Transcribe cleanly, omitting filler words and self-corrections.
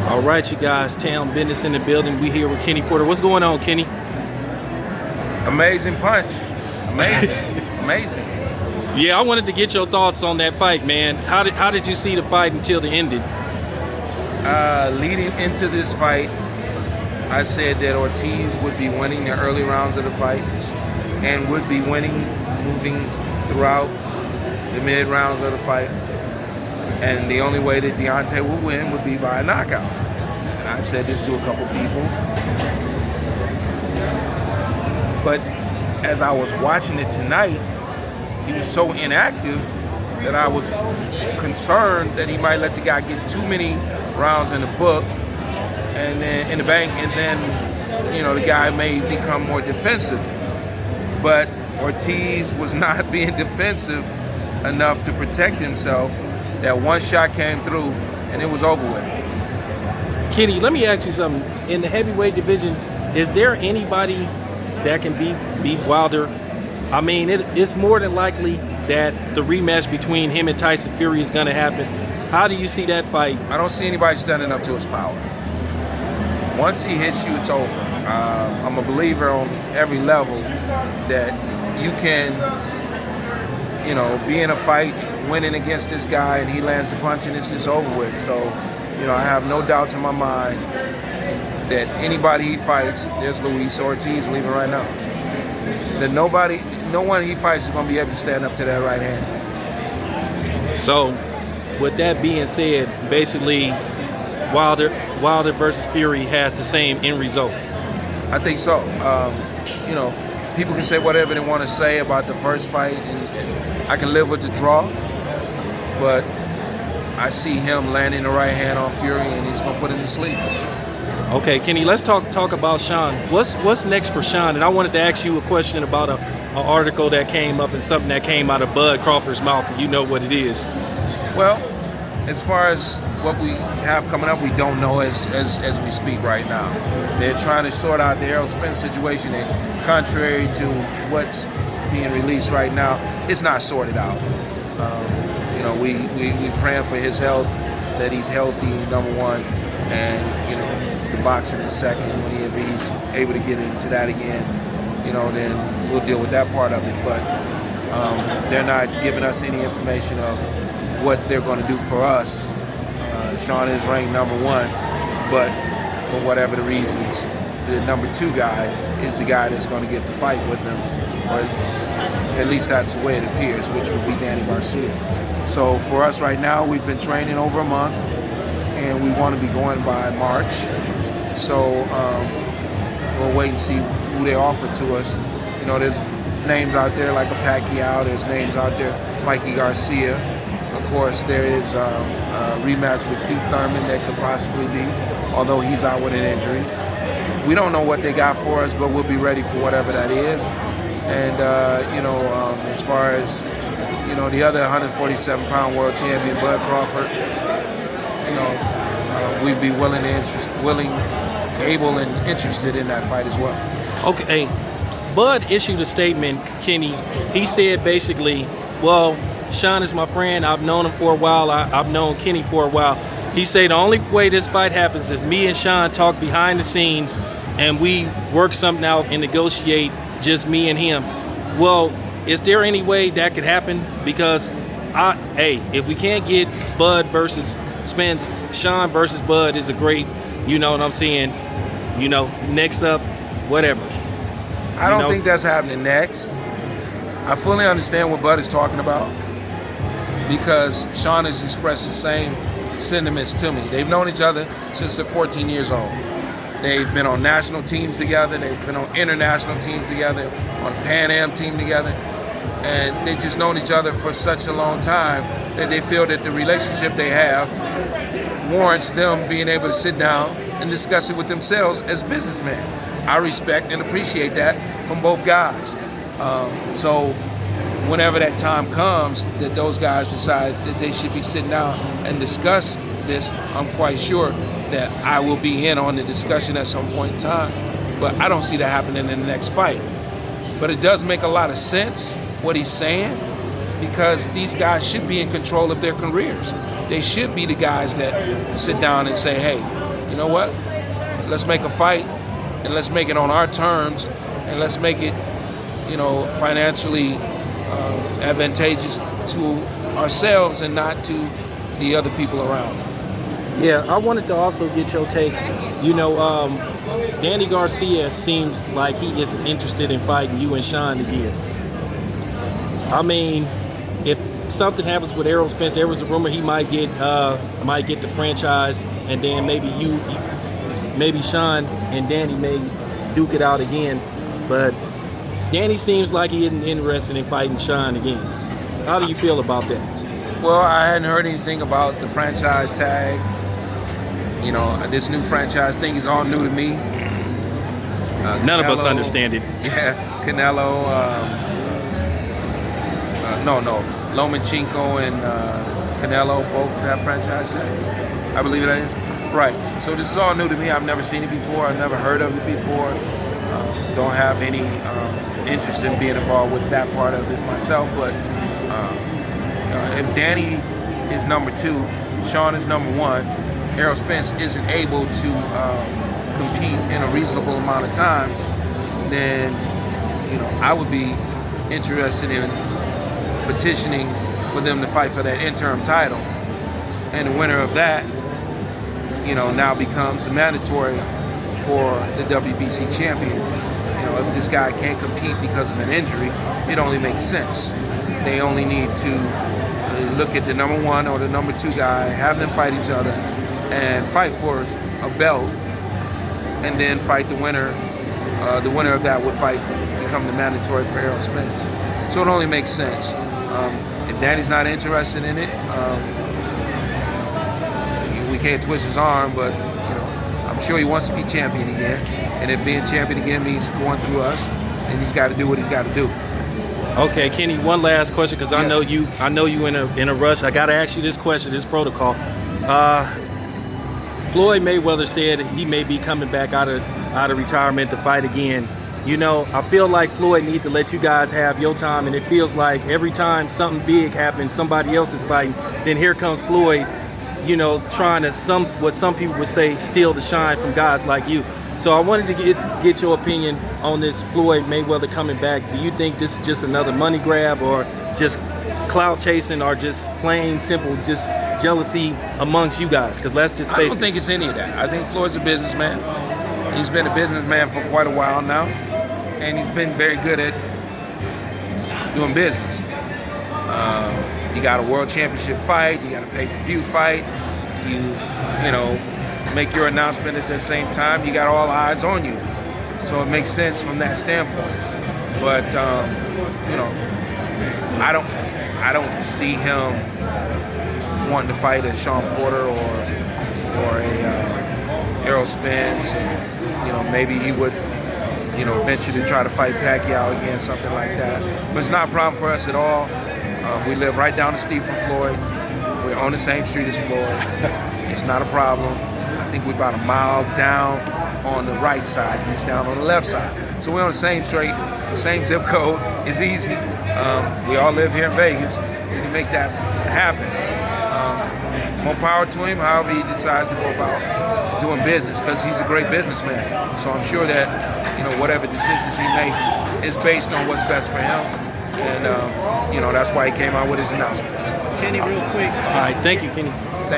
All right, you guys, Town Business in the building. We here with Kenny Porter. What's going on, Kenny? Amazing punch. Amazing. Amazing. Yeah, I wanted to get your thoughts on that fight, man. How did you see the fight until the ending? Leading into this fight, I said that Ortiz would be winning the early rounds of the fight and would be winning, moving throughout the mid rounds of the fight. And the only way that Deontay would win would be by a knockout. And I said this to a couple people. But as I was watching it tonight, he was so inactive that I was concerned that he might let the guy get too many rounds in the book and then in the bank, and then, you know, the guy may become more defensive. But Ortiz was not being defensive enough to protect himself. That one shot came through, and it was over with. Kenny, let me ask you something. In the heavyweight division, is there anybody that can beat Wilder? I mean, it's more than likely that the rematch between him and Tyson Fury is going to happen. How do you see that fight? I don't see anybody standing up to his power. Once he hits you, it's over. I'm a believer on every level that you can, you know, be in a fight, winning against this guy, and he lands the punch and it's just over with. So, you know, I have no doubts in my mind that anybody he fights, there's Luis Ortiz leaving right now, that no one he fights is going to be able to stand up to that right hand. So, with that being said, basically, Wilder versus Fury has the same end result. I think so. You know, people can say whatever they want to say about the first fight, and I can live with the draw. But I see him landing the right hand on Fury, and he's gonna put him to sleep. Okay, Kenny, let's talk about Shawn. What's next for Shawn? And I wanted to ask you a question about an article that came up and something that came out of Bud Crawford's mouth. You know what it is. Well, as far as what we have coming up, we don't know as we speak right now. They're trying to sort out the Errol Spence situation, and contrary to what's being released right now, it's not sorted out. You know, we praying for his health, that he's healthy, number one, and, you know, the boxing is second. If he's able to get into that again, you know, then we'll deal with that part of it. But they're not giving us any information of what they're going to do for us. Shawn is ranked number one, but for whatever the reasons, the number two guy is the guy that's going to get the fight with them, or at least that's the way it appears, which would be Danny Garcia. So for us right now, we've been training over a month, and we want to be going by March. So we'll wait and see who they offer to us. You know, there's names out there like a Pacquiao. There's names out there, Mikey Garcia. Of course, there is a rematch with Keith Thurman that could possibly be, although he's out with an injury. We don't know what they got for us, but we'll be ready for whatever that is. And, you know, as far as, you know, the other 147-pound world champion, Bud Crawford, you know, we'd be willing, able, and interested in that fight as well. Okay, Bud issued a statement, Kenny. He said basically, well, Shawn is my friend. I've known him for a while. I've known Kenny for a while. He said the only way this fight happens is me and Shawn talk behind the scenes and we work something out and negotiate, just me and him. Well, is there any way that could happen? Because, if we can't get Bud versus Spence, Shawn versus Bud is a great, you know what I'm saying, you know, next up, whatever. I don't think that's happening next. I fully understand what Bud is talking about, because Shawn has expressed the same sentiments to me. They've known each other since they're 14 years old. They've been on national teams together. They've been on international teams together, on a Pan Am team together. And they've just known each other for such a long time that they feel that the relationship they have warrants them being able to sit down and discuss it with themselves as businessmen. I respect and appreciate that from both guys. So whenever that time comes that those guys decide that they should be sitting down and discuss this, I'm quite sure that I will be in on the discussion at some point in time. But I don't see that happening in the next fight. But it does make a lot of sense what he's saying, because these guys should be in control of their careers. They should be the guys that sit down and say, hey, you know what? Let's make a fight, and let's make it on our terms, and let's make it, financially advantageous to ourselves and not to the other people around. Yeah, I wanted to also get your take. Danny Garcia seems like he isn't interested in fighting you and Shawn again. I mean, if something happens with Errol Spence, there was a rumor he might get the franchise, and then maybe Shawn and Danny may duke it out again. But Danny seems like he isn't interested in fighting Shawn again. How do you feel about that? Well, I hadn't heard anything about the franchise tag. This new franchise thing is all new to me. None of us understand it. Yeah, Canelo, Lomachenko and Canelo both have franchise tags. I believe that is. Right. So this is all new to me. I've never seen it before. I've never heard of it before. Don't have any interest in being involved with that part of it myself. But if Danny is number 2, Shawn is number 1, Errol Spence isn't able to compete in a reasonable amount of time, then I would be interested in petitioning for them to fight for that interim title, and the winner of that, now becomes the mandatory for the WBC champion. If this guy can't compete because of an injury, it only makes sense. They only need to look at the number 1 or the number 2 guy, have them fight each other, and fight for a belt, and then fight the winner. The winner of that would become the mandatory for Errol Spence. So it only makes sense. If Danny's not interested in it, we can't twist his arm, but I'm sure he wants to be champion again. And if being champion again means going through us, then he's got to do what he's got to do. Okay, Kenny, one last question, because I know you in a rush. I got to ask you this question, this protocol. Floyd Mayweather said he may be coming back out of retirement to fight again. I feel like Floyd needs to let you guys have your time, and it feels like every time something big happens, somebody else is fighting, then here comes Floyd, trying to, what some people would say, steal the shine from guys like you. So I wanted to get your opinion on this Floyd Mayweather coming back. Do you think this is just another money grab, or just clout chasing, or just plain simple just jealousy amongst you guys? Because let's just face it. I don't think it's any of that. I think Floyd's a businessman. He's been a businessman for quite a while now, and he's been very good at doing business. You got a world championship fight, you got a pay-per-view fight, you make your announcement at the same time, you got all eyes on you. So it makes sense from that standpoint. But I don't see him wanting to fight a Shawn Porter or a Errol Spence. Maybe he would venture to try to fight Pacquiao again, something like that. But it's not a problem for us at all. We live right down the street from Floyd. We're on the same street as Floyd. It's not a problem. I think we're about a mile down on the right side. He's down on the left side. So we're on the same street, same zip code. It's easy. We all live here in Vegas. We can make that happen. More power to him, however he decides to go about doing business, because he's a great businessman. So I'm sure that whatever decisions he makes is based on what's best for him, and that's why he came out with his announcement. Kenny, real quick. All right, thank you, Kenny.